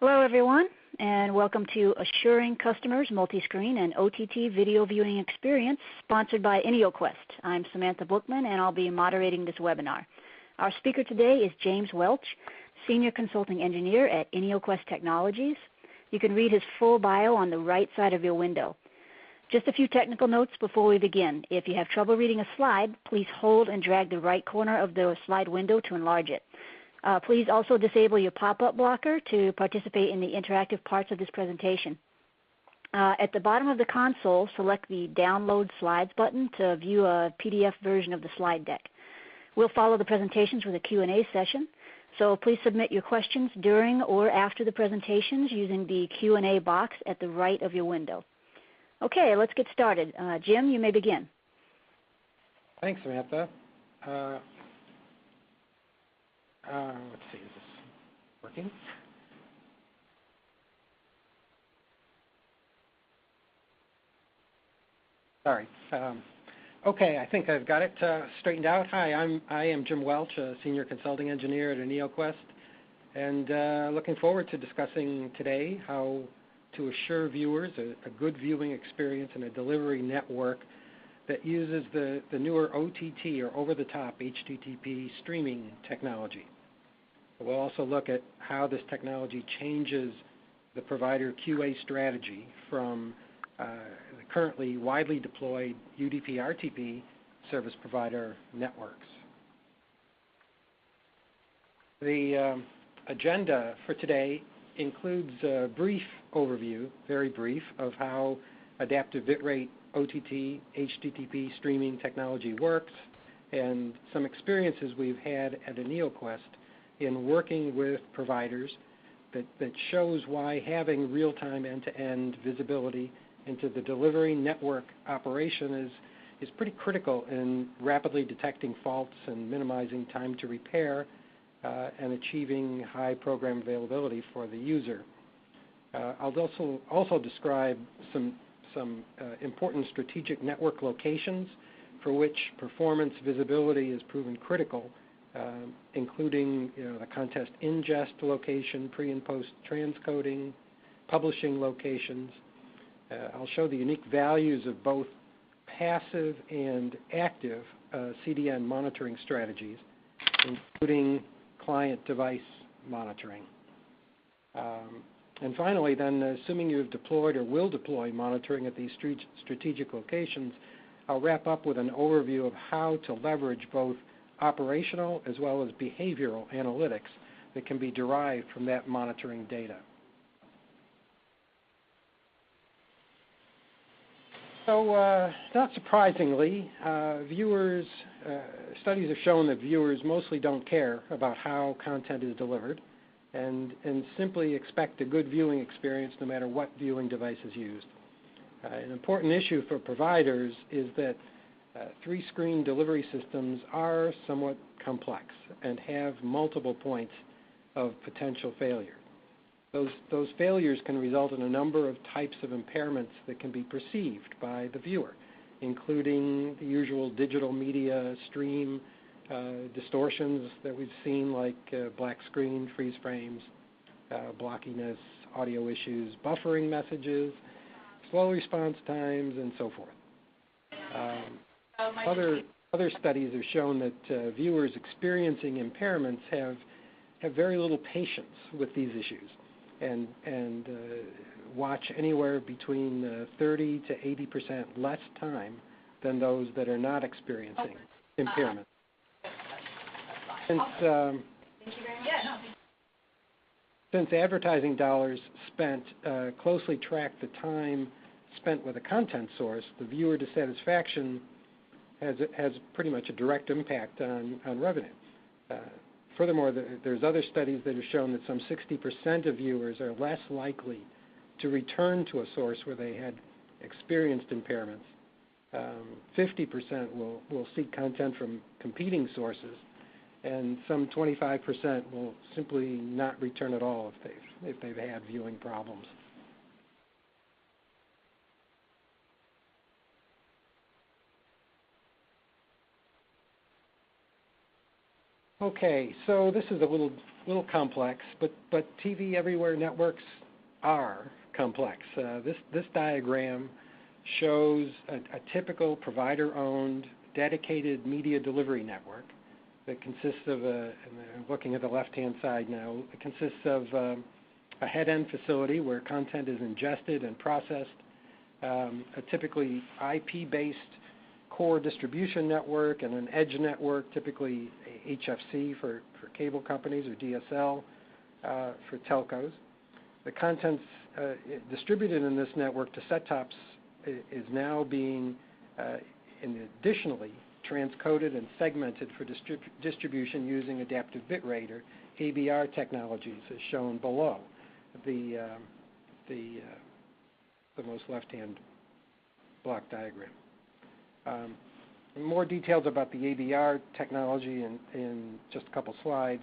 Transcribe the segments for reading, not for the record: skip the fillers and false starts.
Hello, everyone, and welcome to Assuring Customers Multiscreen and OTT Video Viewing Experience, sponsored by IneoQuest. I'm Samantha Bookman, and I'll be moderating this webinar. Our speaker today is James Welch, Senior Consulting Engineer at IneoQuest Technologies. You can read his full bio on the right side of your window. Just a few technical notes before we begin. If you have trouble reading a slide, please hold and drag the right corner of the slide window to enlarge it. Please also disable your pop-up blocker to participate in the interactive parts of this presentation. At the bottom of the console, select the Download Slides button to view a PDF version of the slide deck. We'll follow the presentations with a Q&A session, so please submit your questions during or after the presentations using the Q&A box at the right of your window. Okay, let's get started. Jim, you may begin. Thanks, Samantha. Let's see, is this working? Sorry. Okay, I think I've got it straightened out. Hi, I am Jim Welch, a Senior Consulting Engineer at IneoQuest, and looking forward to discussing today how to assure viewers a good viewing experience in a delivery network that uses the newer OTT, or over-the-top HTTP streaming technology. We'll also look at how this technology changes the provider QA strategy from the currently widely deployed UDP-RTP service provider networks. The agenda for today includes a brief overview, very brief, of how adaptive bitrate OTT HTTP streaming technology works, and some experiences we've had at IneoQuest in working with providers that shows why having real-time end-to-end visibility into the delivery network operation is pretty critical in rapidly detecting faults and minimizing time to repair and achieving high program availability for the user. I'll also describe some important strategic network locations for which performance visibility is proven critical, including the contest ingest location, pre and post transcoding, publishing locations. I'll show the unique values of both passive and active CDN monitoring strategies, including client device monitoring. And finally, then, assuming you have deployed or will deploy monitoring at these strategic locations, I'll wrap up with an overview of how to leverage both operational as well as behavioral analytics that can be derived from that monitoring data. So not surprisingly, studies have shown that viewers mostly don't care about how content is delivered and simply expect a good viewing experience no matter what viewing device is used. An important issue for providers is that three-screen delivery systems are somewhat complex and have multiple points of potential failure. Those failures can result in a number of types of impairments that can be perceived by the viewer, including the usual digital media stream distortions that we've seen, like black screen, freeze frames, blockiness, audio issues, buffering messages, slow response times, and so forth. Other studies have shown that viewers experiencing impairments have very little patience with these issues and watch anywhere between 30 to 80% less time than those that are not experiencing impairment. Since advertising dollars spent closely track the time spent with a content source, the viewer dissatisfaction has pretty much a direct impact on revenue. Furthermore, there's other studies that have shown that some 60% of viewers are less likely to return to a source where they had experienced impairments. 50% will seek content from competing sources, and some 25% will simply not return at all if they've had viewing problems. Okay, so this is a little complex, but TV everywhere networks are complex. This diagram shows a typical provider-owned dedicated media delivery network that consists of and I'm looking at the left-hand side now. It consists of a head-end facility where content is ingested and processed, a typically IP-based core distribution network, and an edge network, typically HFC for cable companies, or DSL for telcos. The contents distributed in this network to set-tops is now being additionally transcoded and segmented for distribution using adaptive bitrate, or ABR technologies, as shown below the most left-hand block diagram. More details about the ABR technology in just a couple slides.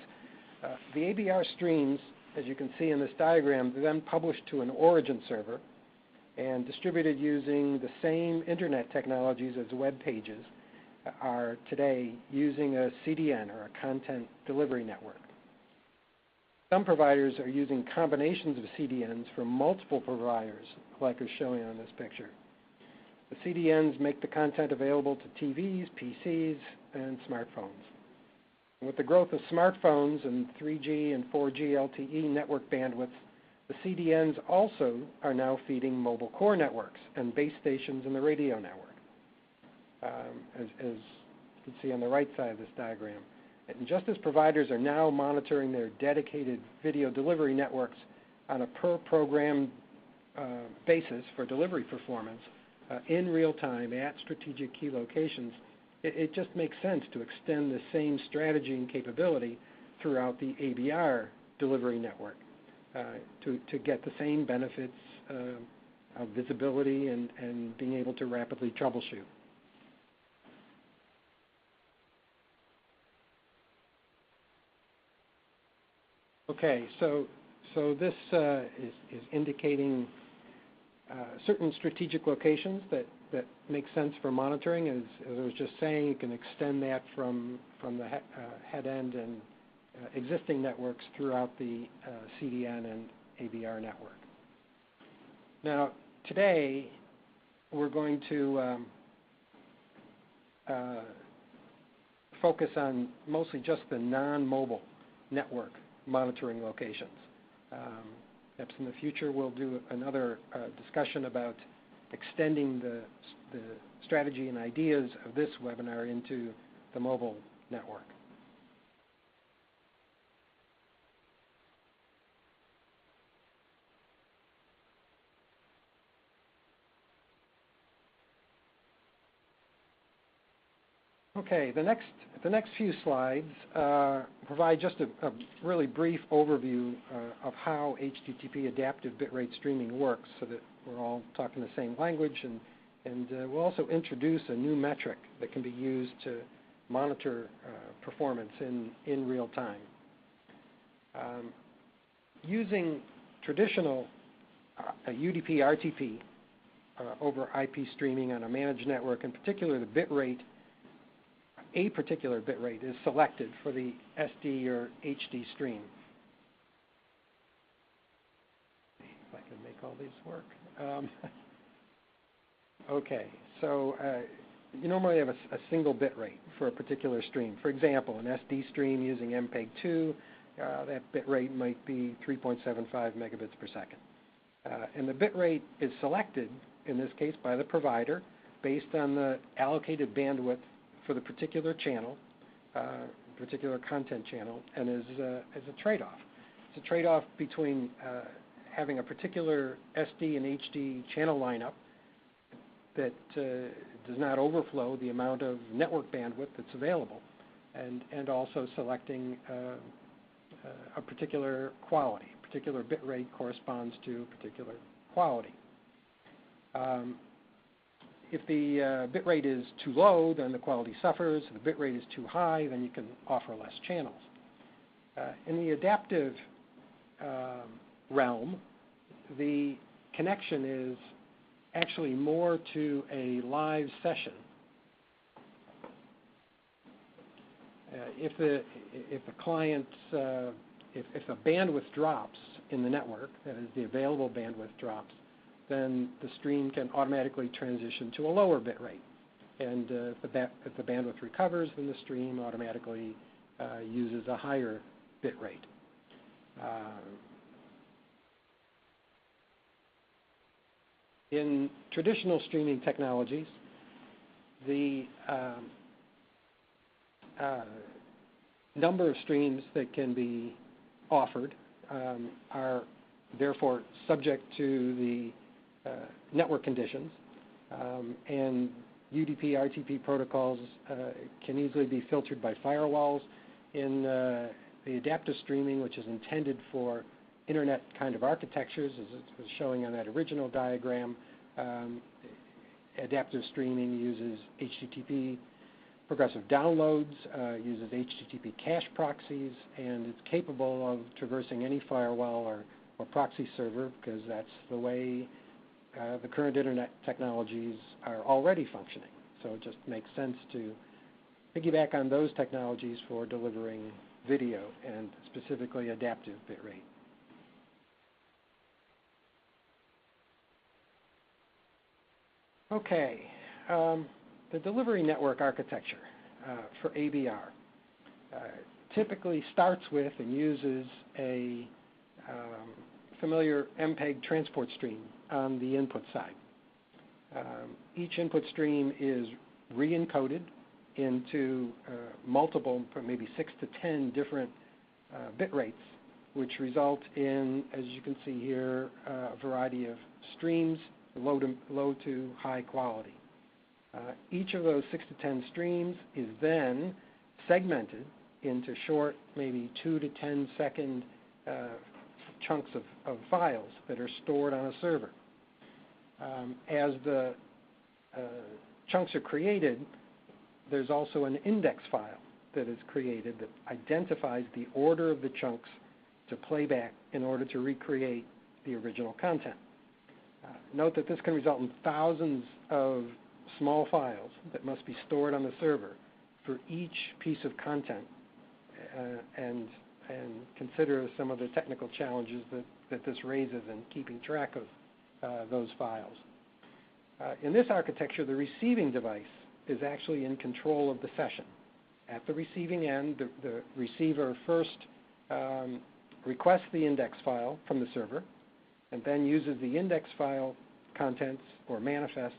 The ABR streams, as you can see in this diagram, are then published to an origin server and distributed using the same internet technologies as web pages are today, using a CDN, or a content delivery network. Some providers are using combinations of CDNs from multiple providers, like is showing on this picture. The CDNs make the content available to TVs, PCs, and smartphones. With the growth of smartphones and 3G and 4G LTE network bandwidth, the CDNs also are now feeding mobile core networks and base stations in the radio network, as you can see on the right side of this diagram. And just as providers are now monitoring their dedicated video delivery networks on a per-program basis for delivery performance in real time at strategic key locations, it just makes sense to extend the same strategy and capability throughout the ABR delivery network to get the same benefits of visibility and being able to rapidly troubleshoot. Okay, so this is indicating certain strategic locations that make sense for monitoring. As I was just saying, you can extend that from the head end and existing networks throughout the CDN and ABR network. Now, today we're going to focus on mostly just the non-mobile network monitoring locations. Perhaps in the future we'll do another discussion about extending the strategy and ideas of this webinar into the mobile network. Okay, the next few slides provide just a really brief overview of how HTTP adaptive bitrate streaming works, so that we're all talking the same language, and we'll also introduce a new metric that can be used to monitor performance in real time. Using traditional UDP RTP over IP streaming on a managed network, in particular the bitrate, a particular bitrate is selected for the SD or HD stream. If I can make all these work. Okay, so you normally have a single bitrate for a particular stream. For example, an SD stream using MPEG-2, that bitrate might be 3.75 megabits per second. And the bitrate is selected, in this case, by the provider based on the allocated bandwidth for the particular channel, particular content channel, and is a trade-off. It's a trade-off between having a particular SD and HD channel lineup that does not overflow the amount of network bandwidth that's available, and also selecting a particular quality. A particular bitrate corresponds to a particular quality. If the bitrate is too low, then the quality suffers. If the bitrate is too high, then you can offer less channels. In the adaptive realm, the connection is actually more to a live session. if the client, if the bandwidth drops in the network, that is, the available bandwidth drops, then the stream can automatically transition to a lower bit rate. And if the bandwidth recovers, then the stream automatically uses a higher bit rate. In traditional streaming technologies, the number of streams that can be offered are therefore subject to the network conditions, and UDP, RTP protocols can easily be filtered by firewalls. In the adaptive streaming, which is intended for internet kind of architectures, as it was showing on that original diagram, adaptive streaming uses HTTP progressive downloads, uses HTTP cache proxies, and it's capable of traversing any firewall or proxy server, because that's the way the current internet technologies are already functioning. So it just makes sense to piggyback on those technologies for delivering video, and specifically adaptive bitrate. Okay, the delivery network architecture for ABR typically starts with and uses a familiar MPEG transport stream on the input side. Each input stream is re-encoded into multiple, maybe 6 to 10 different bit rates, which result in, as you can see here, a variety of streams, low to high quality. Each of those 6 to 10 streams is then segmented into short, maybe 2 to 10 second chunks of files that are stored on a server. As the chunks are created, there's also an index file that is created that identifies the order of the chunks to playback in order to recreate the original content. Note that this can result in thousands of small files that must be stored on the server for each piece of content, and consider some of the technical challenges that this raises in keeping track of those files. In this architecture, the receiving device is actually in control of the session. At the receiving end, the receiver first requests the index file from the server, and then uses the index file contents or manifest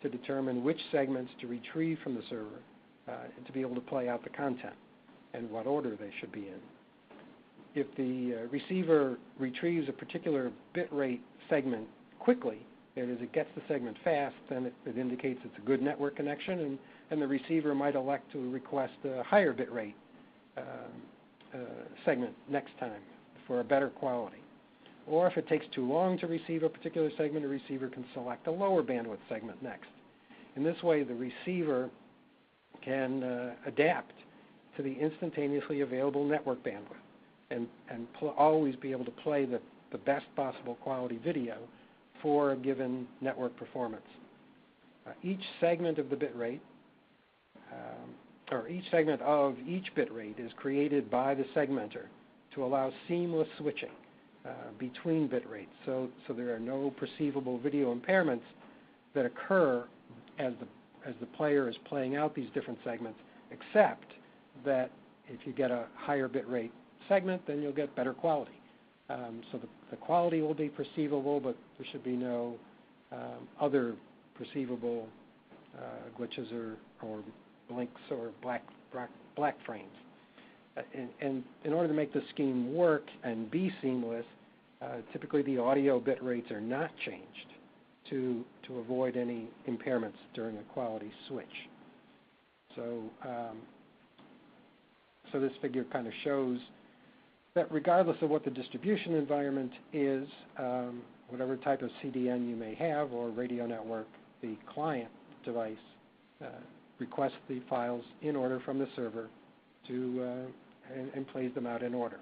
to determine which segments to retrieve from the server to be able to play out the content and what order they should be in. If the receiver retrieves a particular bit rate segment quickly, that is, it gets the segment fast, then it indicates it's a good network connection, and the receiver might elect to request a higher bit rate segment next time for a better quality. Or if it takes too long to receive a particular segment, a receiver can select a lower bandwidth segment next. In this way, the receiver can adapt to the instantaneously available network bandwidth and always be able to play the best possible quality video for a given network performance. Each segment of the bit rate, or each segment of each bit rate, is created by the segmenter to allow seamless switching between bit rates. So there are no perceivable video impairments that occur as the player is playing out these different segments, except that if you get a higher bit rate segment, then you'll get better quality. So the quality will be perceivable, but there should be no other perceivable glitches or blinks or black frames. And in order to make the scheme work and be seamless, typically the audio bit rates are not changed to avoid any impairments during a quality switch. So this figure kind of shows that regardless of what the distribution environment is, whatever type of CDN you may have or radio network, the client device requests the files in order from the server and plays them out in order.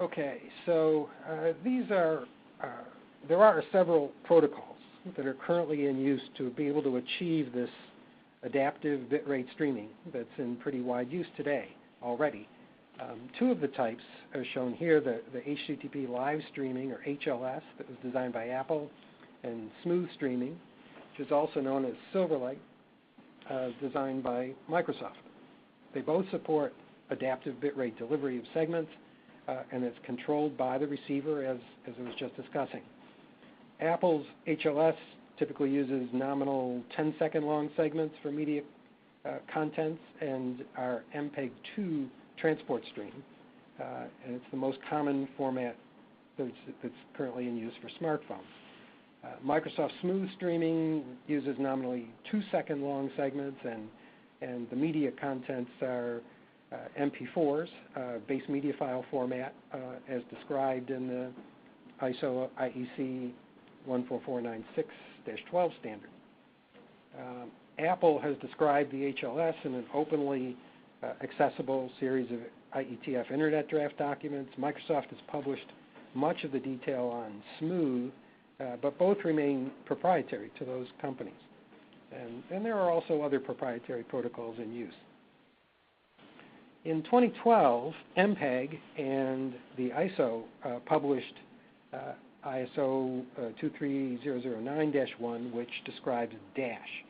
Okay, so there are several protocols that are currently in use to be able to achieve this adaptive bitrate streaming that's in pretty wide use today already. Two of the types are shown here, the HTTP live streaming, or HLS, that was designed by Apple, and smooth streaming, which is also known as Silverlight, designed by Microsoft. They both support adaptive bitrate delivery of segments, and it's controlled by the receiver, as I was just discussing. Apple's HLS typically uses nominal 10-second long segments for media contents, and our MPEG-2 transport stream, and it's the most common format that's currently in use for smartphones. Microsoft Smooth Streaming uses nominally 2-second long segments, and the media contents are MP4s, base media file format, as described in the ISO IEC 14496-12 standard. Apple has described the HLS in an openly accessible series of IETF Internet Draft documents. Microsoft has published much of the detail on Smooth, but both remain proprietary to those companies. And there are also other proprietary protocols in use. In 2012, MPEG and the ISO published ISO 23009-1, which describes DASH,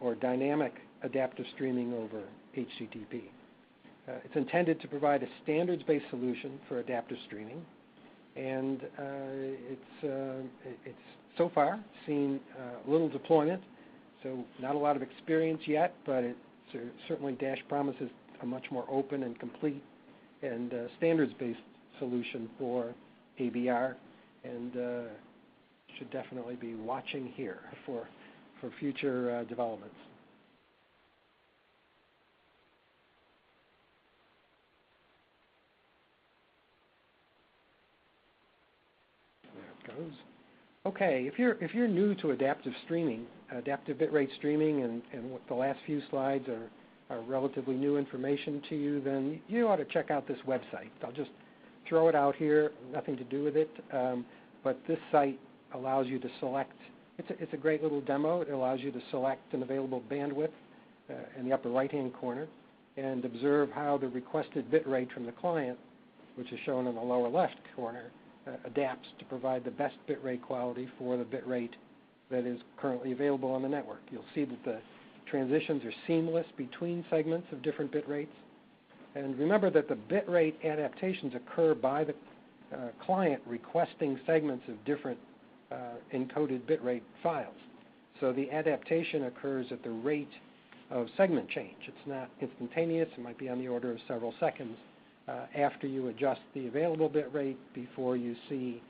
or Dynamic Adaptive Streaming over HTTP. It's intended to provide a standards-based solution for adaptive streaming, and it's so far seen little deployment, so not a lot of experience yet, but certainly DASH promises a much more open and complete and standards-based solution for ABR, and should definitely be watching here for future developments. There it goes. Okay, if you're new to adaptive streaming, adaptive bitrate streaming, and what the last few slides are relatively new information to you, then you ought to check out this website. I'll just throw it out here, nothing to do with it, but this site allows you to select. It's a great little demo. It allows you to select an available bandwidth in the upper right-hand corner and observe how the requested bitrate from the client, which is shown in the lower left corner, adapts to provide the best bitrate quality for the bitrate that is currently available on the network. You'll see that the transitions are seamless between segments of different bit rates. And remember that the bitrate adaptations occur by the client requesting segments of different encoded bitrate files. So the adaptation occurs at the rate of segment change. It's not instantaneous. It might be on the order of several seconds after you adjust the available bitrate before you see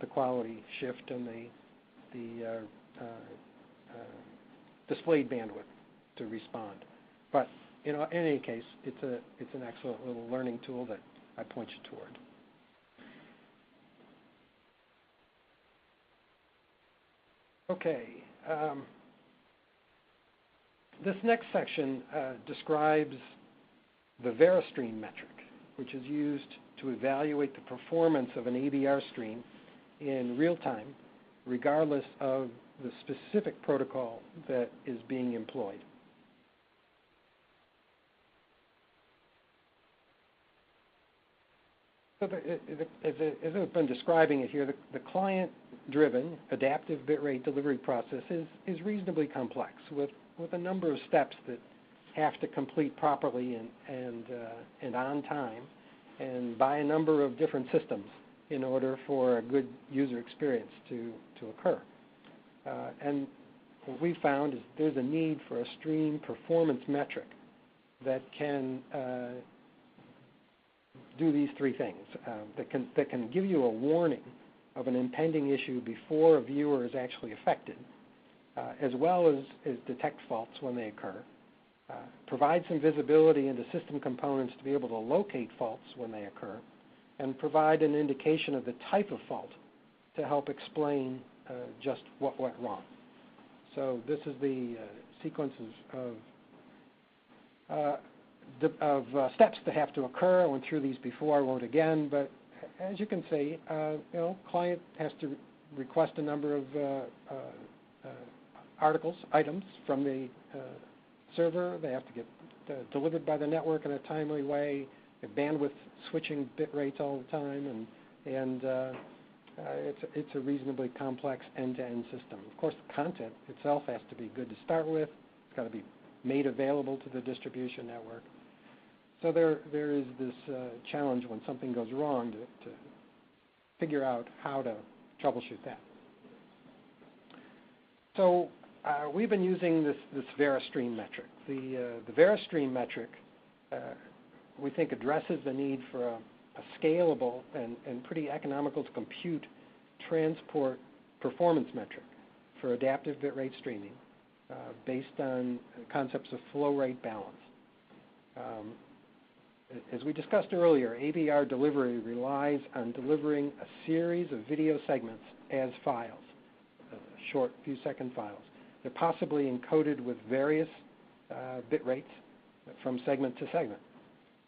the quality shift and the displayed bandwidth to respond. But in any case, it's an excellent little learning tool that I point you toward. Okay. This next section describes the VeriStream metric, which is used to evaluate the performance of an ABR stream in real time, regardless of the specific protocol that is being employed. So as I've been describing it here, the client-driven adaptive bitrate delivery process is reasonably complex, with a number of steps that have to complete properly and on time, and by a number of different systems in order for a good user experience to occur. And what we found is there's a need for a stream performance metric that can do these three things, that can give you a warning of an impending issue before a viewer is actually affected, as well as detect faults when they occur, provide some visibility into system components to be able to locate faults when they occur, and provide an indication of the type of fault to help explain just what went wrong. So this is the sequences of steps that have to occur. I went through these before, I won't again, but as you can see, client has to request a number of items from the server. They have to get delivered by the network in a timely way. The bandwidth switching bit rates all the time, and it's a reasonably complex end-to-end system. Of course, the content itself has to be good to start with. It's got to be made available to the distribution network. So there is this challenge when something goes wrong to figure out how to troubleshoot that. So we've been using this VeriStream metric. The VeriStream metric, we think, addresses the need for a scalable and pretty economical to compute transport performance metric for adaptive bitrate streaming based on concepts of flow rate balance. As we discussed earlier, AVR delivery relies on delivering a series of video segments as files, short few-second files. They're possibly encoded with various bit rates from segment to segment.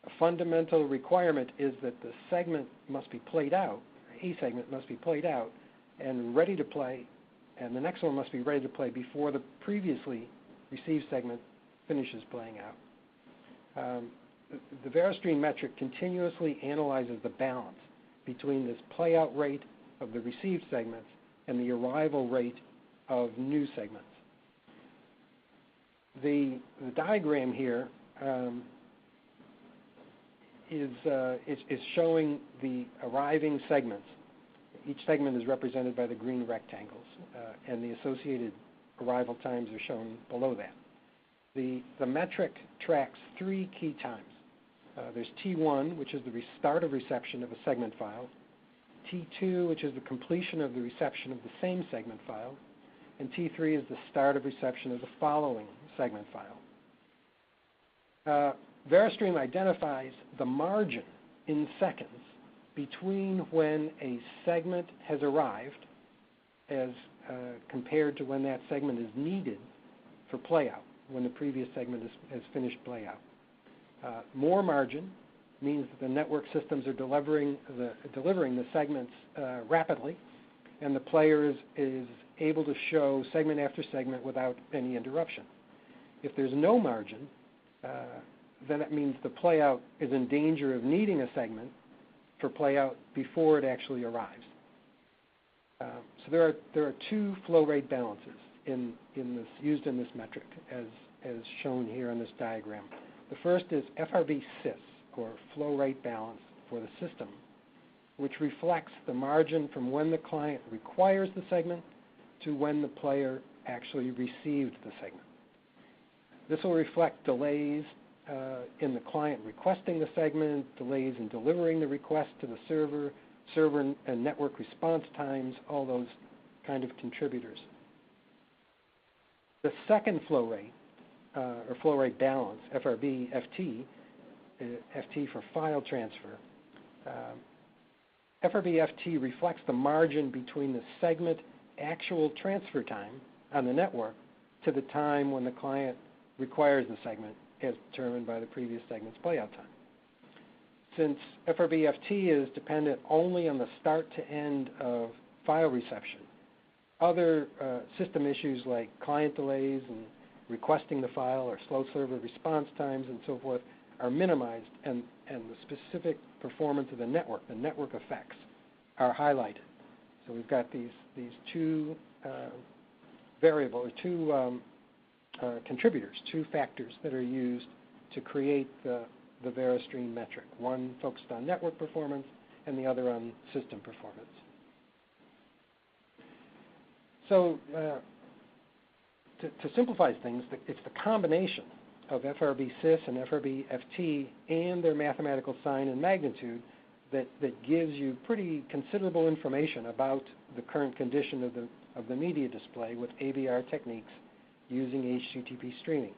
A fundamental requirement is that the segment must be played out, a segment must be played out and ready to play, and the next one must be ready to play before the previously received segment finishes playing out. The VeriStream metric continuously analyzes the balance between this playout rate of the received segments and the arrival rate of new segments. The diagram here is showing the arriving segments. Each segment is represented by the green rectangles, and the associated arrival times are shown below that. The metric tracks three key times. There's T1, which is the start of reception of a segment file, T2, which is the completion of the reception of the same segment file, and T3 is the start of reception of the following segment file. VeriStream identifies the margin in seconds between when a segment has arrived as compared to when that segment is needed for playout, when the previous segment has finished playout. More margin means that the network systems are delivering the segments rapidly, and the player is able to show segment after segment without any interruption. If there's no margin, then it means the playout is in danger of needing a segment for playout before it actually arrives. So there are two flow rate balances used in this metric, as shown here in this diagram. The first is FRB sys, or flow rate balance for the system, which reflects the margin from when the client requires the segment to when the player actually received the segment. This will reflect delays in the client requesting the segment, delays in delivering the request to the server and network response times, all those kind of contributors. The second flow rate, or flow rate balance, FRB FT, FT for file transfer. FRB FT reflects the margin between the segment actual transfer time on the network to the time when the client requires the segment as determined by the previous segment's playout time. Since FRB FT is dependent only on the start to end of file reception, other system issues like client delays and requesting the file or slow server response times and so forth are minimized, and the specific performance of the network effects, are highlighted. So we've got these two contributors, two factors that are used to create the VeriStream metric, one focused on network performance and the other on system performance. So to simplify things, it's the combination of FRB sys and FRB FT and their mathematical sign and magnitude that gives you pretty considerable information about the current condition of the media display with AVR techniques using HTTP streaming.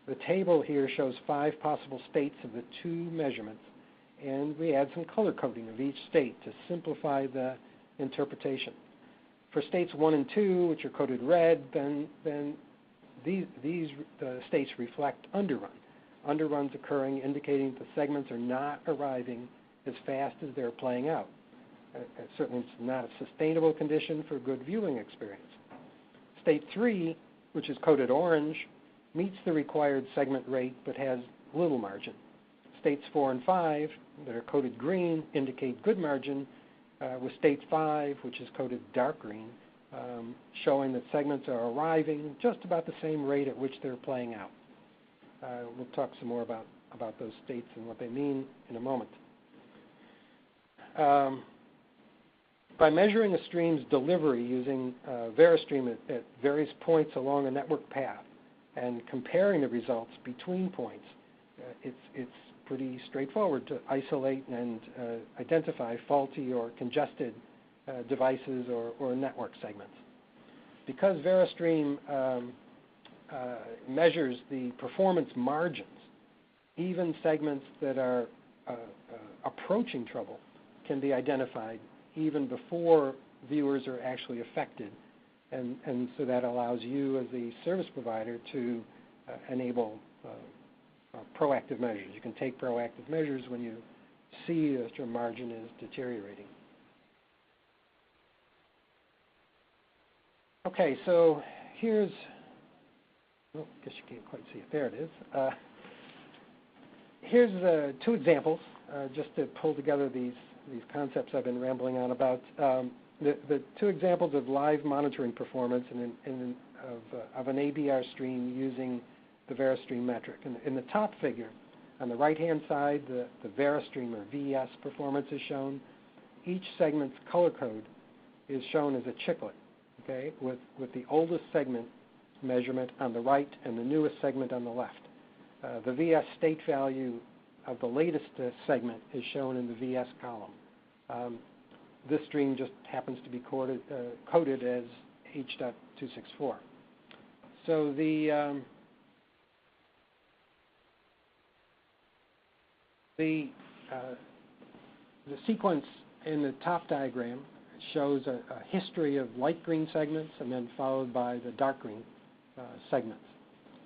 The table here shows 5 possible states of the two measurements, and we add some color coding of each state to simplify the interpretation. For states 1 and 2, which are coded red, then these states reflect underrun. Underruns occurring indicating the segments are not arriving as fast as they're playing out. Certainly it's not a sustainable condition for good viewing experience. State 3, which is coded orange, meets the required segment rate but has little margin. States 4 and 5, that are coded green, indicate good margin, with state 5, which is coded dark green, showing that segments are arriving just about the same rate at which they're playing out. We'll talk some more about those states and what they mean in a moment. By measuring a stream's delivery using VeriStream at various points along a network path and comparing the results between points, it's pretty straightforward to isolate and identify faulty or congested devices or network segments. Because VeriStream measures the performance margins, even segments that are approaching trouble can be identified even before viewers are actually affected. And so that allows you as the service provider to enable proactive measures. You can take proactive measures when you see that your margin is deteriorating. Okay, so here's, I guess you can't quite see it. There it is. Here's 2 examples, just to pull together these concepts I've been rambling on about. The 2 examples of live monitoring performance of an ABR stream using the VeriStream metric. In the top figure, on the right-hand side, the VeriStream or VS performance is shown. Each segment's color code is shown as a chiclet, okay, with the oldest segment measurement on the right and the newest segment on the left. The VS state value of the latest segment is shown in the VS column. This stream just happens to be coded as H.264. So the sequence in the top diagram shows a history of light green segments and then followed by the dark green segments.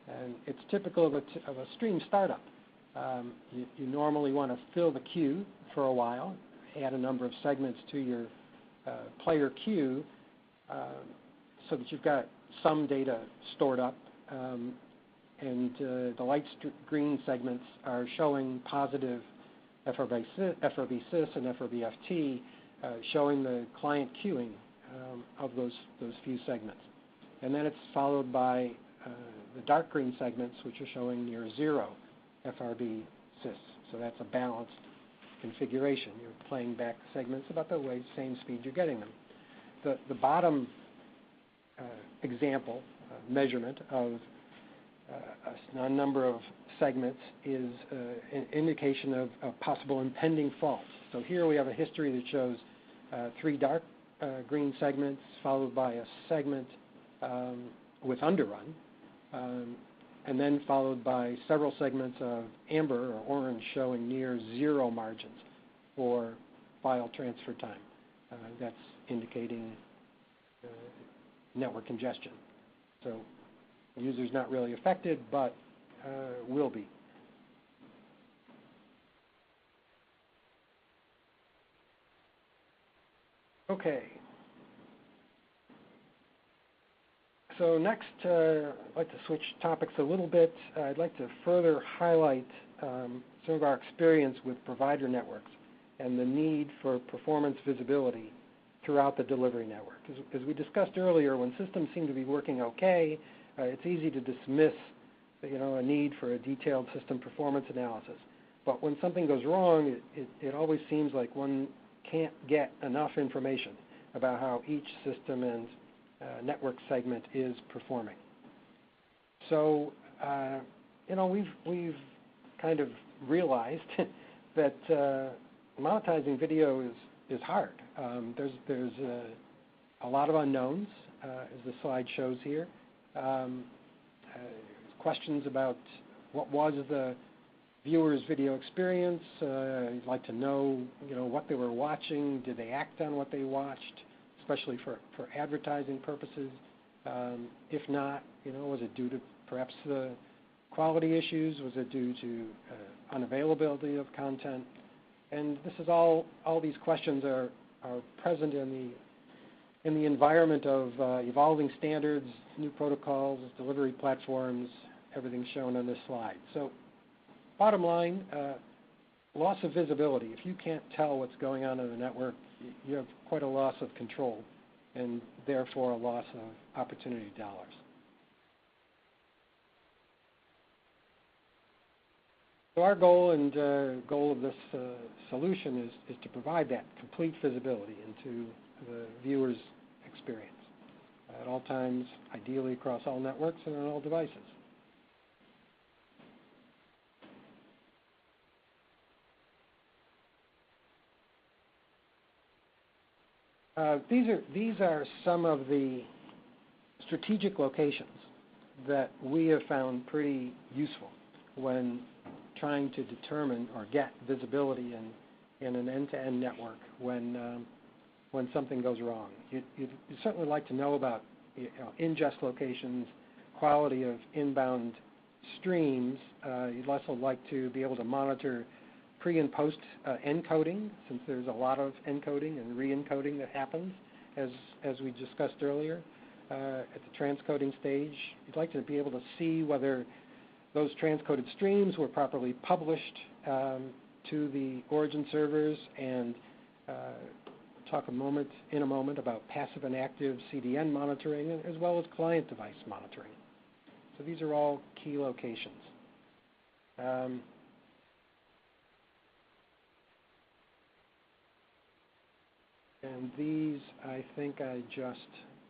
And it's typical of a stream startup. You normally want to fill the queue for a while, add a number of segments to your player queue so that you've got some data stored up. And the light green segments are showing positive FRB-sys and FRB-FT, showing the client queuing of those few segments. And then it's followed by the dark green segments, which are showing near 0 FRB-sys. So that's a balanced configuration. You're playing back segments about the same speed you're getting them. The bottom example measurement of a number of segments is an indication of a possible impending fault. So here we have a history that shows 3 dark green segments followed by a segment with underrun, and then followed by several segments of amber or orange showing near 0 margins for file transfer time. That's indicating network congestion. So the user's not really affected, but will be. Okay. So next, I'd like to switch topics a little bit. I'd like to further highlight some of our experience with provider networks and the need for performance visibility throughout the delivery network. As we discussed earlier, when systems seem to be working okay, it's easy to dismiss a need for a detailed system performance analysis. But when something goes wrong, it always seems like one can't get enough information about how each system and network segment is performing. So, we've kind of realized that monetizing video is hard. There's a lot of unknowns, as the slide shows here. Questions about what was the viewer's video experience. You'd like to know, what they were watching. Did they act on what they watched, especially for advertising purposes? If not, was it due to perhaps the quality issues? Was it due to unavailability of content? And this is all these questions are are present in the environment of evolving standards, new protocols, delivery platforms, everything shown on this slide. So bottom line, loss of visibility. If you can't tell what's going on in the network, you have quite a loss of control and therefore a loss of opportunity dollars. So our goal and goal of this solution is to provide that complete visibility into the viewer's experience at all times, ideally across all networks and on all devices. These are some of the strategic locations that we have found pretty useful when trying to determine or get visibility in an end-to-end network when something goes wrong. You'd certainly like to know about ingest locations, quality of inbound streams. You'd also like to be able to monitor pre and post encoding, since there's a lot of encoding and re-encoding that happens, as we discussed earlier. At the transcoding stage, you'd like to be able to see whether those transcoded streams were properly published to the origin servers, and talk in a moment about passive and active CDN monitoring, as well as client device monitoring. So these are all key locations. And these, I think I just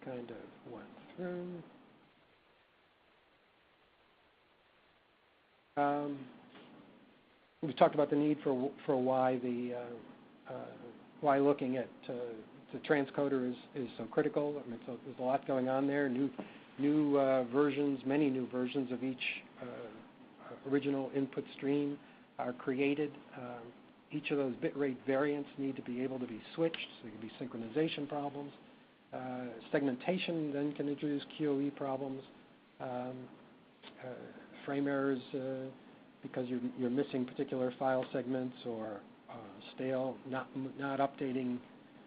kind of went through. We talked about the need for why looking at the transcoder is so critical. I mean, so there's a lot going on there. New versions, many new versions of each original input stream are created. Each of those bitrate variants need to be able to be switched, so there can be synchronization problems. Segmentation then can introduce QoE problems. Frame errors because you're missing particular file segments, or stale, not updating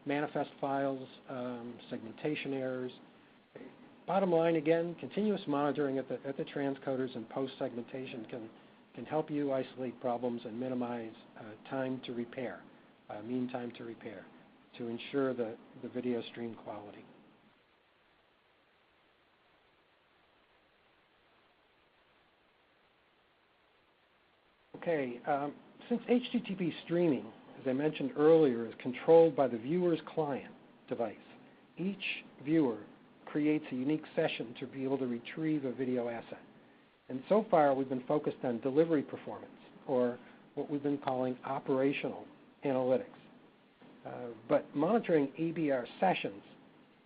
manifest files, segmentation errors. Bottom line, again, continuous monitoring at the transcoders and post-segmentation can help you isolate problems and minimize time to repair, mean time to repair, to ensure the video stream quality. Okay, since HTTP streaming, as I mentioned earlier, is controlled by the viewer's client device, each viewer creates a unique session to be able to retrieve a video asset. And so far, we've been focused on delivery performance, or what we've been calling operational analytics. But monitoring ABR sessions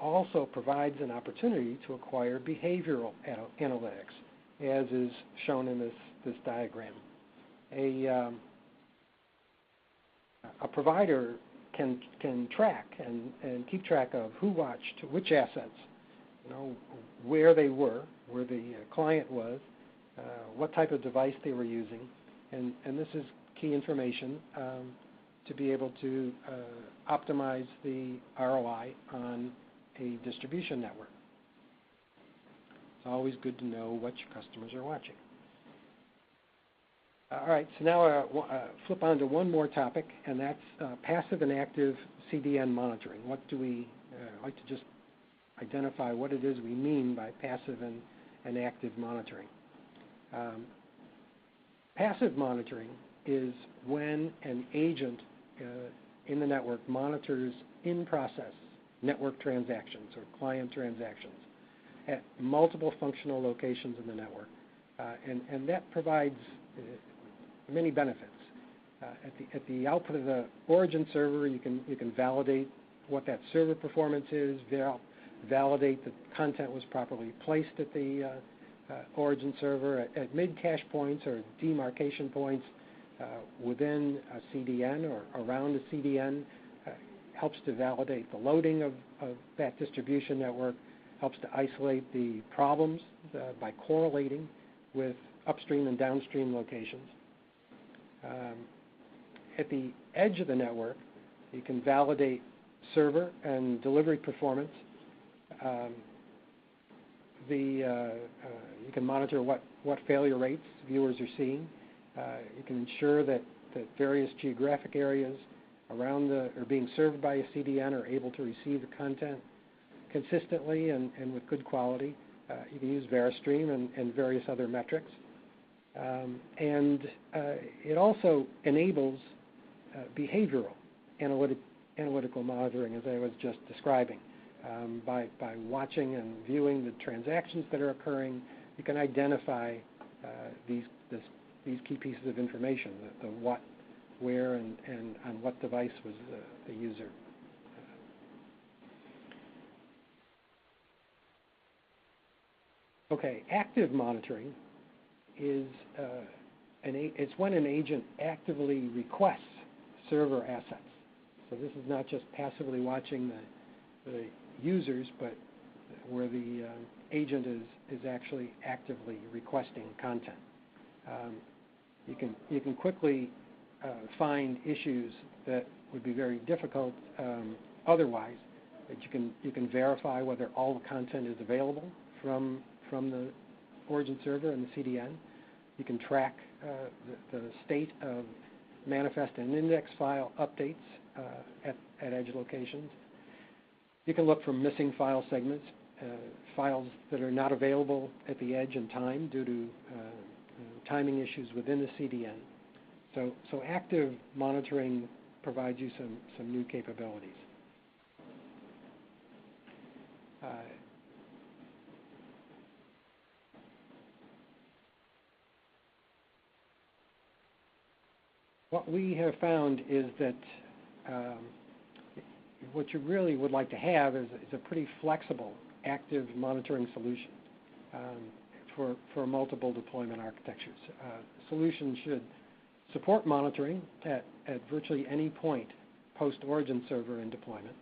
also provides an opportunity to acquire behavioral analytics, as is shown in this diagram. A provider can track and keep track of who watched which assets, where they were, where the client was, what type of device they were using, and this is key information to be able to optimize the ROI on a distribution network. It's always good to know what your customers are watching. All right, so now flip on to one more topic, and that's passive and active CDN monitoring. What do we like to just identify what it is we mean by passive and active monitoring. Passive monitoring is when an agent in the network monitors in-process network transactions or client transactions at multiple functional locations in the network. And that provides many benefits. At the output of the origin server, you can validate what that server performance is, validate that content was properly placed at the origin server. At mid-cache points or demarcation points within a CDN or around a CDN, helps to validate the loading of that distribution network, helps to isolate the problems by correlating with upstream and downstream locations. At the edge of the network, you can validate server and delivery performance. You can monitor what failure rates viewers are seeing. You can ensure that various geographic areas around are being served by a CDN are able to receive the content consistently and with good quality. You can use VeriStream and various other metrics. It also enables behavioral analytical monitoring, as I was just describing. By watching and viewing the transactions that are occurring, you can identify these key pieces of information, the what, where, and on what device was the user. Okay, active monitoring is it's when an agent actively requests server assets. So this is not just passively watching the users, but where the agent is actually actively requesting content. You can quickly find issues that would be very difficult otherwise. That you can verify whether all the content is available from the origin server and the CDN. You can track the state of manifest and index file updates at edge locations. You can look for missing file segments, files that are not available at the edge in time due to timing issues within the CDN. So active monitoring provides you some new capabilities. What we have found is that what you really would like to have is a pretty flexible active monitoring solution for multiple deployment architectures. Solutions should support monitoring at virtually any point post-origin server in deployment,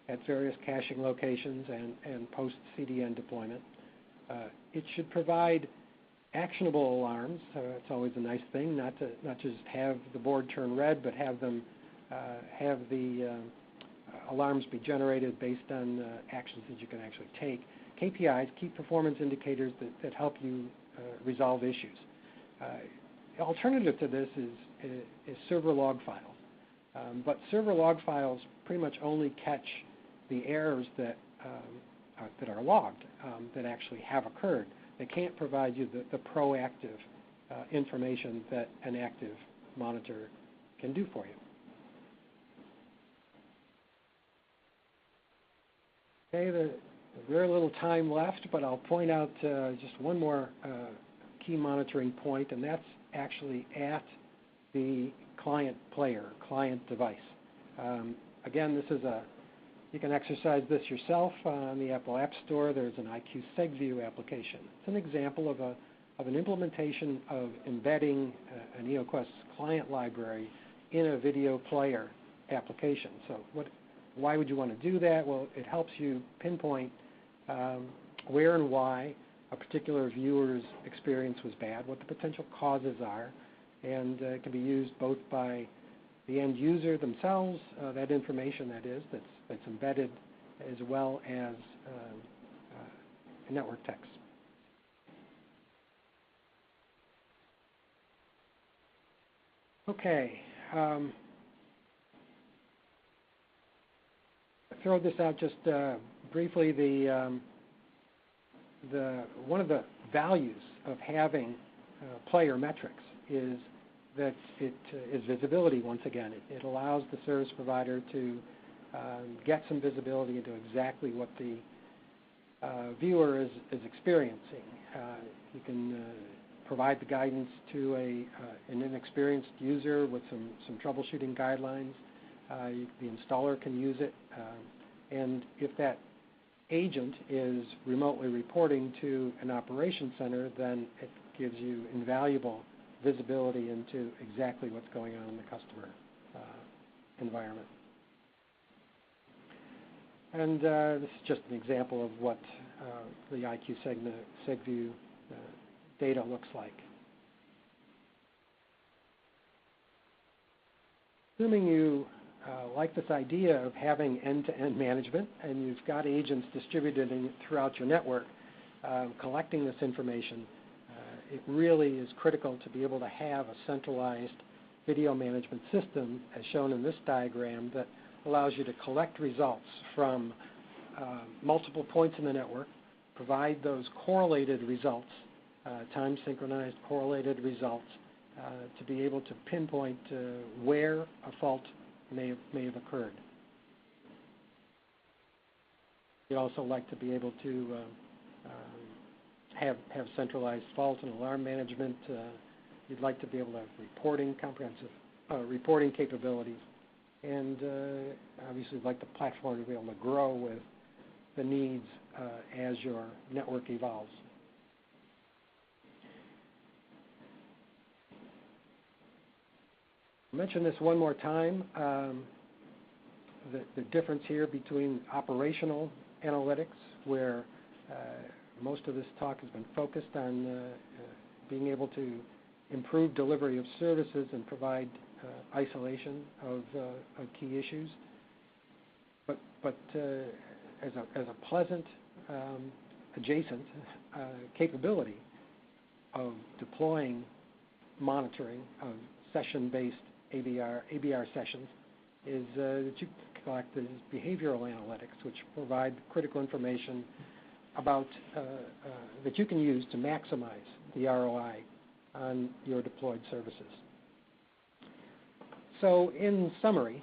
at various caching locations and post-CDN deployment. It should provide actionable alarms. It's always a nice thing not just have the board turn red, but have them have the alarms be generated based on actions that you can actually take. KPIs, key performance indicators that help you resolve issues. Alternative to this is server log files. But server log files pretty much only catch the errors that are logged, that actually have occurred. They can't provide you the proactive information that an active monitor can do for you. Okay, there's very little time left, but I'll point out just one more key monitoring point, and that's actually at the client player, client device. Again, this is you can exercise this yourself on the Apple App Store. There's an IQ SegView application. It's an example of an implementation of embedding an IneoQuest's client library in a video player application. So why would you want to do that? Well, it helps you pinpoint where and why a particular viewer's experience was bad, what the potential causes are, and it can be used both by the end user themselves, that information that's embedded, as well as network text. Okay. Throw this out just briefly. One of the values of having player metrics is that it is visibility. Once again, it allows the service provider to get some visibility into exactly what the viewer is experiencing. You can provide the guidance to an inexperienced user with some troubleshooting guidelines. The installer can use it, and if that agent is remotely reporting to an operations center, then it gives you invaluable visibility into exactly what's going on in the customer environment. And this is just an example of what the IQ SegView data looks like. Assuming you like this idea of having end-to-end management, and you've got agents distributed throughout your network collecting this information, it really is critical to be able to have a centralized video management system, as shown in this diagram, that allows you to collect results from multiple points in the network, provide those correlated results, time-synchronized correlated results, to be able to pinpoint where a fault may have occurred. You'd also like to be able to have centralized fault and alarm management. You'd like to be able to have comprehensive reporting capabilities, and obviously you'd like the platform to be able to grow with the needs as your network evolves. I'll mention this one more time, the difference here between operational analytics, where most of this talk has been focused on being able to improve delivery of services and provide isolation of key issues. But as a pleasant adjacent capability of deploying monitoring of session-based ABR sessions is that you collect these behavioral analytics, which provide critical information about that you can use to maximize the ROI on your deployed services. So in summary,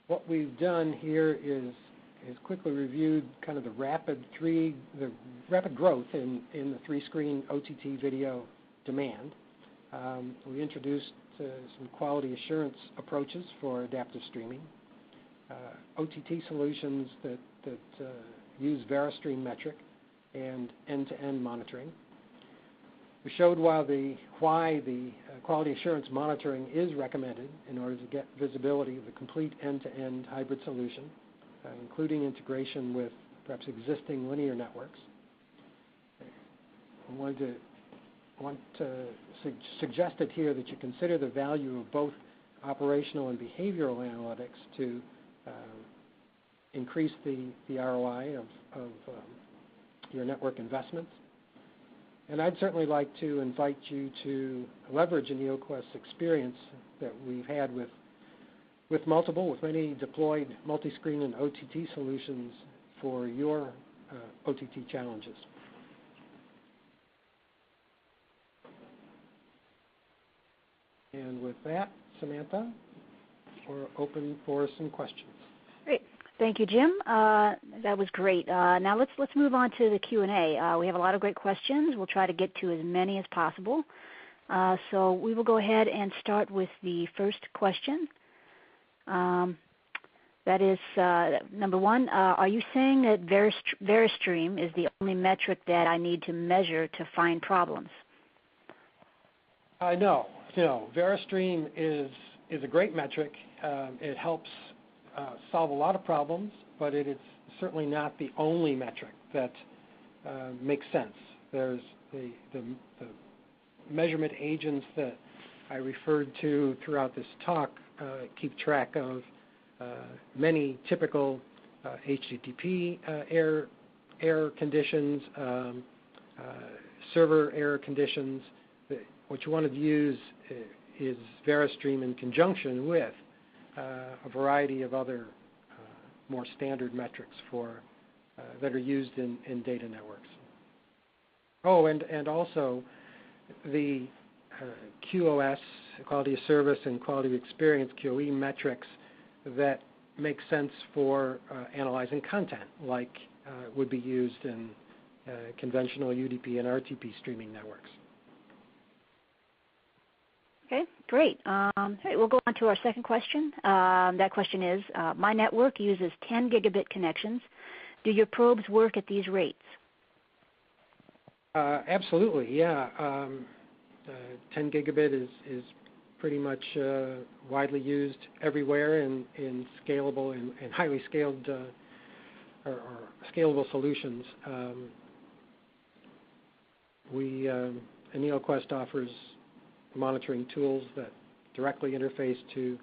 what we've done here is quickly reviewed kind of the rapid growth in the three-screen OTT video demand. We introduced some quality assurance approaches for adaptive streaming, OTT solutions that use VeriStream metric and end-to-end monitoring. We showed why the quality assurance monitoring is recommended in order to get visibility of the complete end-to-end hybrid solution, including integration with perhaps existing linear networks. Suggested here that you consider the value of both operational and behavioral analytics to increase the ROI of your network investments. And I'd certainly like to invite you to leverage IneoQuest's experience that we've had with many deployed multiscreen and OTT solutions for your OTT challenges. And with that, Samantha, we're open for some questions. Great. Thank you, Jim. That was great. Now let's move on to the Q&A. We have a lot of great questions. We'll try to get to as many as possible. So we will go ahead and start with the first question. That is number one. Are you saying that VeriStream is the only metric that I need to measure to find problems? No. VeriStream is a great metric. It helps solve a lot of problems, but it is certainly not the only metric that makes sense. There's the measurement agents that I referred to throughout this talk keep track of many typical HTTP error conditions, server error conditions. What you want to use is VeriStream in conjunction with a variety of other more standard metrics that are used in data networks. Oh, and also the QoS, quality of service, and quality of experience, QoE metrics that make sense for analyzing content, like would be used in conventional UDP and RTP streaming networks. Okay, great. We'll go on to our second question. That question is, my network uses 10 gigabit connections. Do your probes work at these rates? Absolutely, yeah. 10 gigabit is pretty much widely used everywhere in scalable and highly scaled or scalable solutions. IneoQuest offers monitoring tools that directly interface to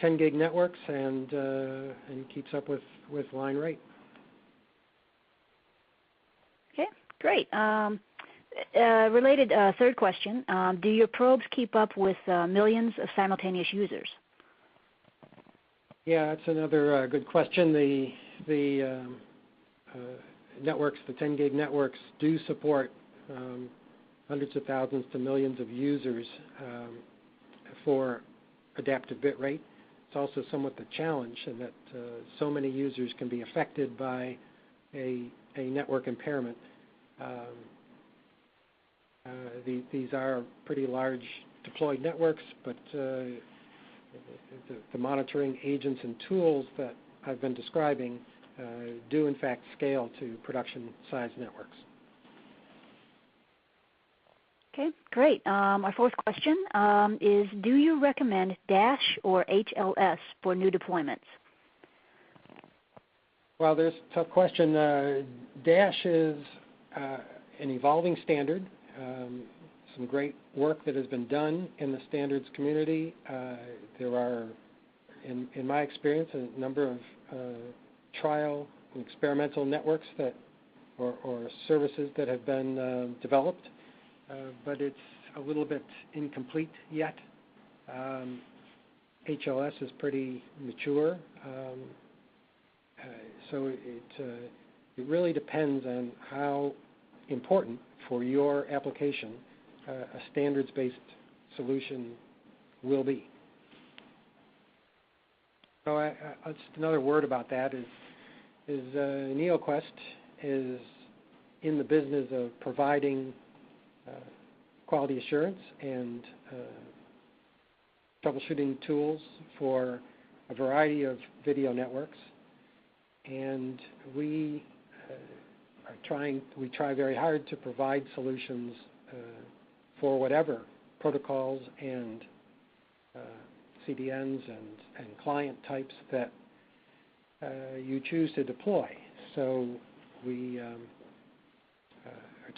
10 gig networks and keeps up with line rate. Okay, great. Related third question, do your probes keep up with millions of simultaneous users? Yeah, that's another good question. The networks, the 10 gig networks, do support hundreds of thousands to millions of users for adaptive bit rate. It's also somewhat the challenge in that so many users can be affected by a network impairment. These are pretty large deployed networks, but the monitoring agents and tools that I've been describing do in fact scale to production-sized networks. Okay, great. Our fourth question is, do you recommend Dash or HLS for new deployments? Well, there's a tough question. Dash is an evolving standard. Some great work that has been done in the standards community. There are, in my experience, a number of trial and experimental networks that, or services that have been developed, but it's a little bit incomplete yet. HLS is pretty mature, so it really depends on how important for your application a standards-based solution will be. So just another word about that is IneoQuest is in the business of providing quality assurance and troubleshooting tools for a variety of video networks, and we try very hard to provide solutions for whatever protocols and CDNs and client types that you choose to deploy. So our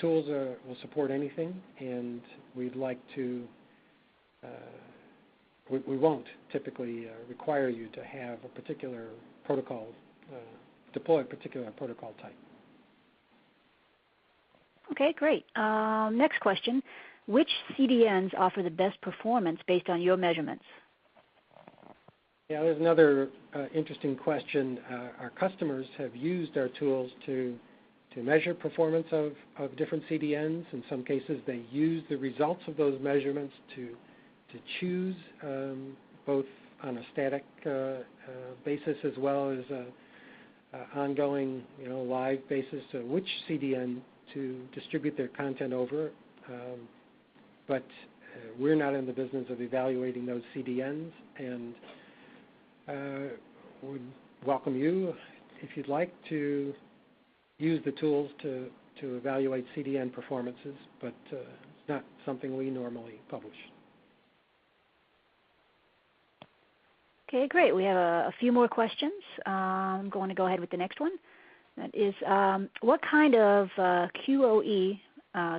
tools will support anything, and we'd like to. We won't typically require you to have a particular protocol, deploy a particular protocol type. Okay, great. Next question. Which CDNs offer the best performance based on your measurements? Yeah, there's another interesting question. Our customers have used our tools to measure performance of different CDNs. In some cases, they use the results of those measurements to choose, both on a static basis as well as ongoing, live basis, which CDN to distribute their content over. But we're not in the business of evaluating those CDNs, and would welcome you, if you'd like, to use the tools to evaluate CDN performances, but it's not something we normally publish. Okay, great. We have a few more questions. I'm going to go ahead with the next one. That is, what kind of QoE,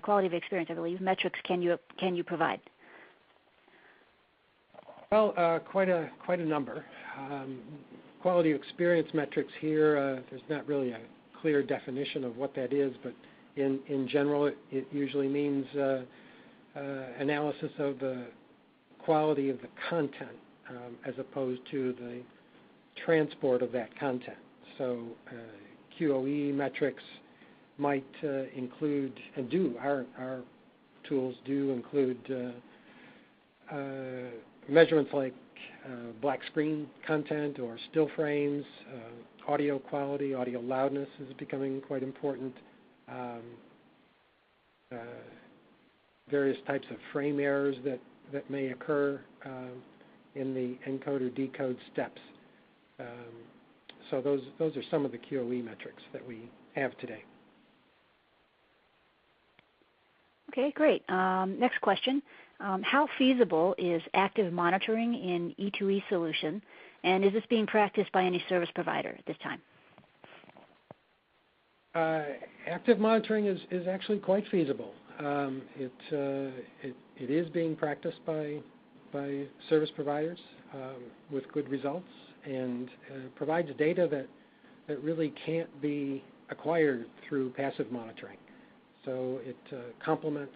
quality of experience, I believe, metrics can you provide? Well, quite a number. Quality of experience metrics here, there's not really a clear definition of what that is, but in general, it usually means analysis of the quality of the content as opposed to the transport of that content. So QoE metrics might include, and do, our tools do include measurements like black screen content or still frames, audio quality, audio loudness is becoming quite important, various types of frame errors that may occur in the encode or decode steps. So those are some of the QoE metrics that we have today. Okay, great. Next question. How feasible is active monitoring in E2E solution, and is this being practiced by any service provider at this time? Active monitoring is actually quite feasible. It is being practiced by service providers. with good results and provides data that really can't be acquired through passive monitoring. So it complements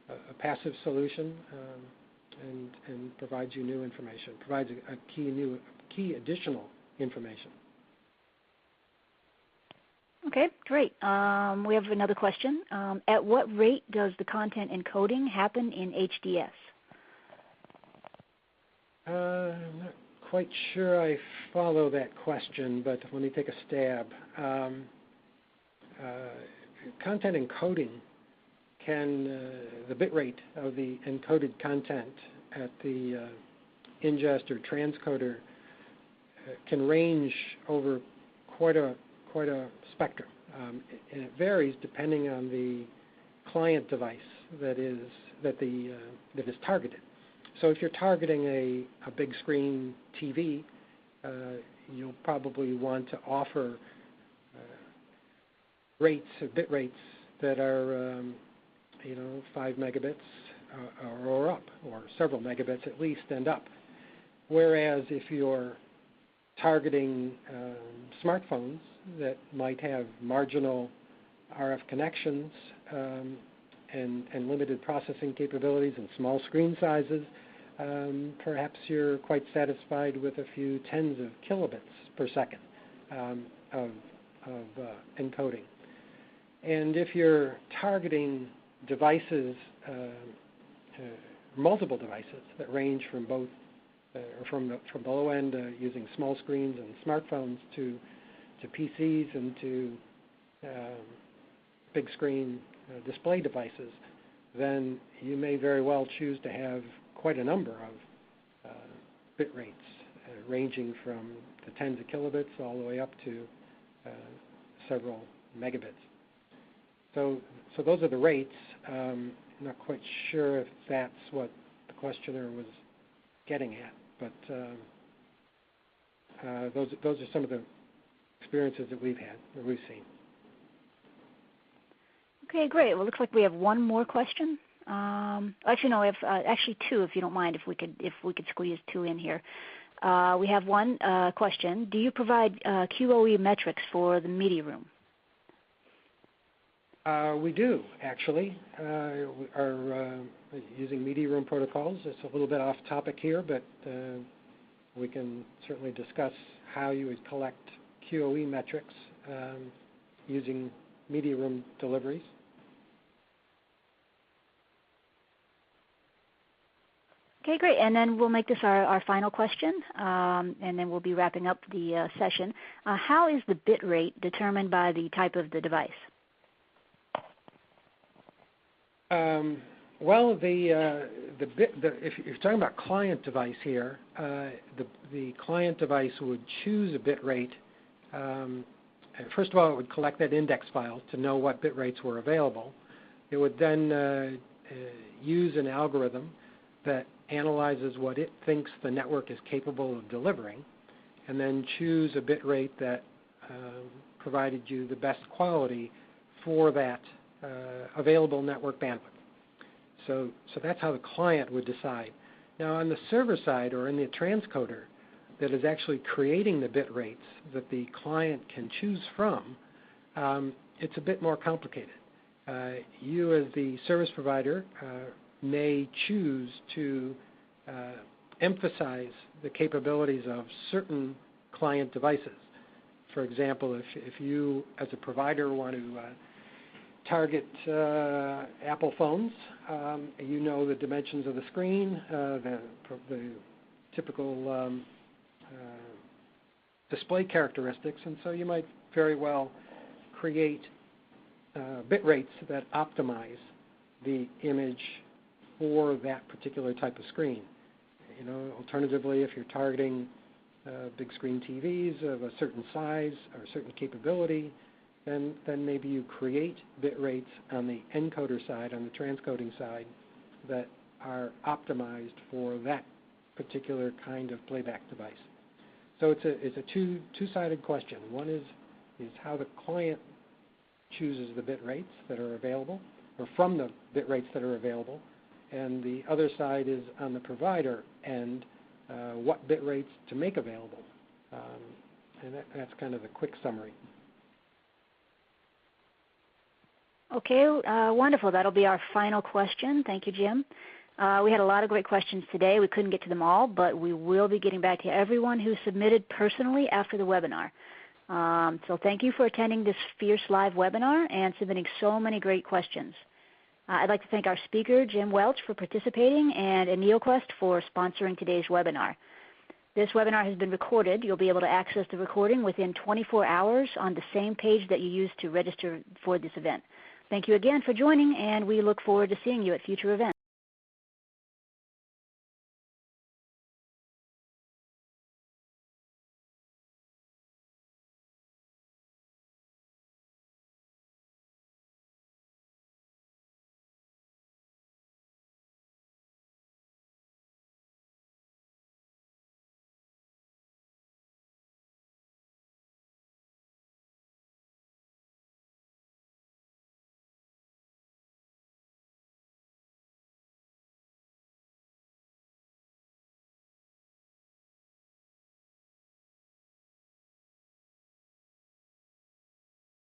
a passive solution and provides you new information, provides a key additional information. Okay, great. We have another question. At what rate does the content encoding happen in HDS? I'm not quite sure I follow that question, but let me take a stab. Content encoding the bit rate of the encoded content at the ingest or transcoder can range over quite a spectrum, and it varies depending on the client device that is targeted. So if you're targeting a big screen TV, you'll probably want to offer bit rates that are 5 megabits or up, or several megabits at least and up. Whereas if you're targeting smartphones that might have marginal RF connections and limited processing capabilities and small screen sizes, perhaps you're quite satisfied with a few tens of kilobits per second of encoding. And if you're targeting devices, multiple devices that range from both, from the low end using small screens and smartphones to PCs and to big screen display devices, then you may very well choose to have quite a number of bit rates ranging from the tens of kilobits all the way up to several megabits. So those are the rates. I'm not quite sure if that's what the questioner was getting at, but those are some of the experiences that we've seen. Okay, great. Well, it looks like we have one more question. Actually, no, we have actually two, if you don't mind, if we could squeeze two in here. We have one question. Do you provide QoE metrics for the Mediaroom? We do, actually. We are using Mediaroom protocols. It's a little bit off topic here, but we can certainly discuss how you would collect QoE metrics using Mediaroom deliveries. Okay, great. And then we'll make this our final question, and then we'll be wrapping up the session. How is the bit rate determined by the type of the device? Well, if you're talking about client device here, the client device would choose a bit rate. First of all, it would collect that index file to know what bit rates were available. It would then use an algorithm that analyzes what it thinks the network is capable of delivering, and then choose a bit rate that provided you the best quality for that available network bandwidth. So that's how the client would decide. Now on the server side, or in the transcoder that is actually creating the bit rates that the client can choose from, it's a bit more complicated. You as the service provider may choose to emphasize the capabilities of certain client devices. For example, if you as a provider want to target Apple phones, you know the dimensions of the screen, the typical display characteristics, and so you might very well create bit rates that optimize the image for that particular type of screen. Alternatively, if you're targeting big screen TVs of a certain size or a certain capability, then maybe you create bit rates on the encoder side, on the transcoding side, that are optimized for that particular kind of playback device. So it's a two-sided question. One is how the client chooses the bit rates that are available, or from the bit rates that are available, and the other side is on the provider end, what bit rates to make available. And that's kind of a quick summary. Okay, wonderful. That'll be our final question. Thank you, Jim. We had a lot of great questions today. We couldn't get to them all, but we will be getting back to everyone who submitted personally after the webinar. So thank you for attending this fierce live webinar and submitting so many great questions. I'd like to thank our speaker, Jim Welch, for participating, and IneoQuest for sponsoring today's webinar. This webinar has been recorded. You'll be able to access the recording within 24 hours on the same page that you used to register for this event. Thank you again for joining, and we look forward to seeing you at future events.